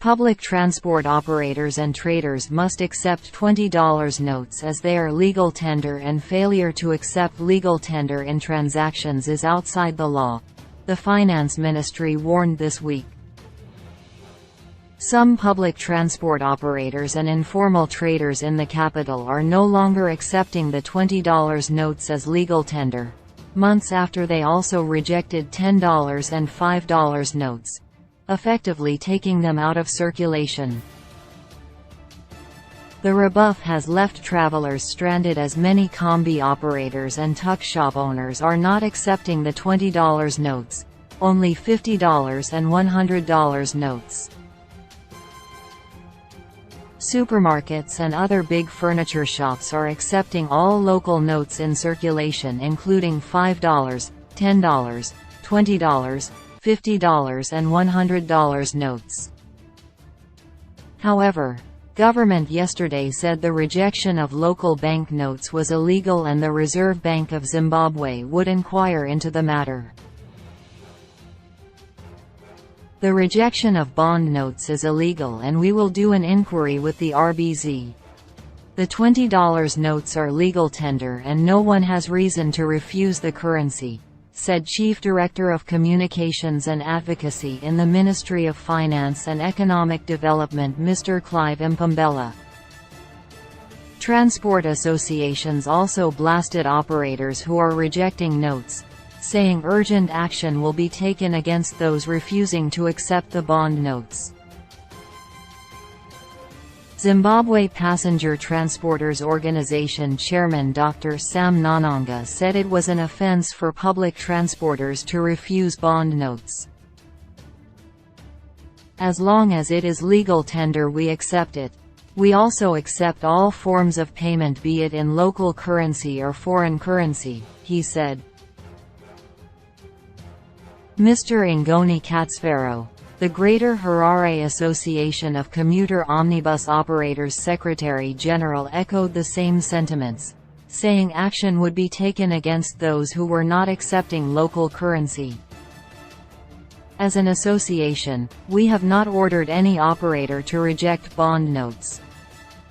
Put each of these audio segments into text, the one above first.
Public transport operators and traders must accept $20 notes as they are legal tender, and failure to accept legal tender in transactions is outside the law, the Finance Ministry warned this week. Some public transport operators and informal traders in the capital are no longer accepting the $20 notes as legal tender, months after they also rejected $10 and $5 notes, effectively taking them out of circulation. The rebuff has left travelers stranded, as many combi operators and tuck shop owners are not accepting the $20 notes, only $50 and $100 notes. Supermarkets and other big furniture shops are accepting all local notes in circulation, including $5, $10, $20, $50 and $100 notes. However, government yesterday said the rejection of local bank notes was illegal, and the Reserve Bank of Zimbabwe would inquire into the matter. The rejection of bond notes is illegal, and we will do an inquiry with the RBZ. The $20 notes are legal tender and no one has reason to refuse the currency, said Chief Director of Communications and Advocacy in the Ministry of Finance and Economic Development Mr. Clive Mpombela. Transport associations also blasted operators who are rejecting notes, saying urgent action will be taken against those refusing to accept the bond notes. Zimbabwe Passenger Transporters Organization Chairman Dr. Sam Nananga said it was an offense for public transporters to refuse bond notes. As long as it is legal tender, we accept it. We also accept all forms of payment, be it in local currency or foreign currency, he said. Mr. Ngoni Katsvero, the Greater Harare Association of Commuter Omnibus Operators Secretary General, echoed the same sentiments, saying action would be taken against those who were not accepting local currency. As an association, we have not ordered any operator to reject bond notes.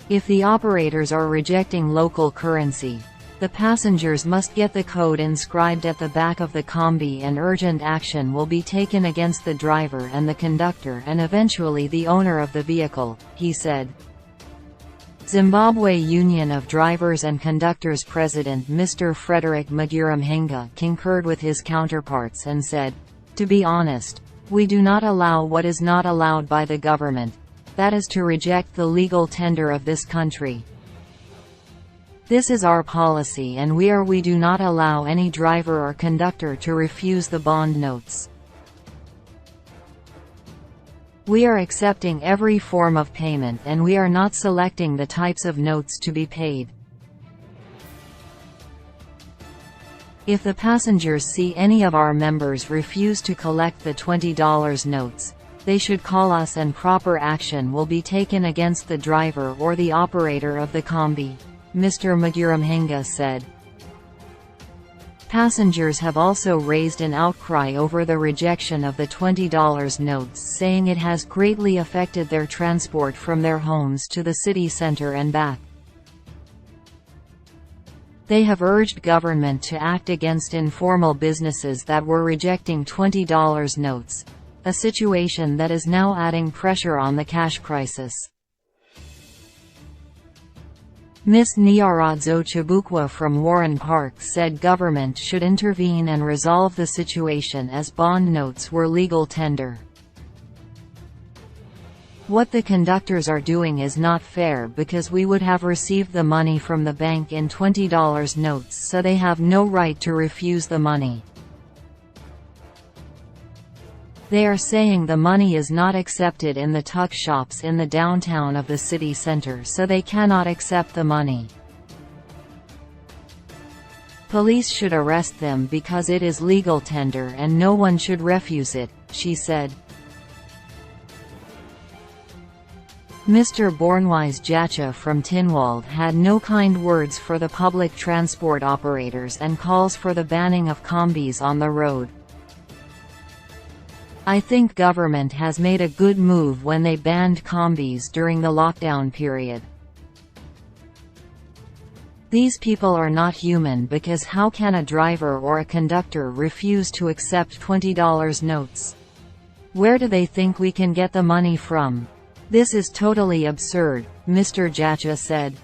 If the operators are rejecting local currency, the passengers must get the code inscribed at the back of the combi, and urgent action will be taken against the driver and the conductor and eventually the owner of the vehicle, he said. Zimbabwe Union of Drivers and Conductors President Mr. Frederick Mugiramhenga concurred with his counterparts and said, "To be honest, we do not allow what is not allowed by the government, that is to reject the legal tender of this country. This is our policy, and we do not allow any driver or conductor to refuse the bond notes. We are accepting every form of payment, and we are not selecting the types of notes to be paid. If the passengers see any of our members refuse to collect the $20 notes, they should call us and proper action will be taken against the driver or the operator of the combi," Mr. Mugiramhenga said. Passengers have also raised an outcry over the rejection of the $20 notes, saying it has greatly affected their transport from their homes to the city center and back. They have urged government to act against informal businesses that were rejecting $20 notes, a situation that is now adding pressure on the cash crisis. Ms. Nyaradzo Chibukwa from Warren Park said government should intervene and resolve the situation as bond notes were legal tender. What the conductors are doing is not fair, because we would have received the money from the bank in $20 notes, so they have no right to refuse the money. They are saying the money is not accepted in the tuck shops in the downtown of the city center, so they cannot accept the money. Police should arrest them because it is legal tender and no one should refuse it, she said. Mr. Bornwise Jacha from Tinwald had no kind words for the public transport operators and calls for the banning of combis on the road. I think government has made a good move when they banned combis during the lockdown period. These people are not human because how can a driver or a conductor refuse to accept $20 notes? Where do they think we can get the money from? This is totally absurd, Mr. Jacha said.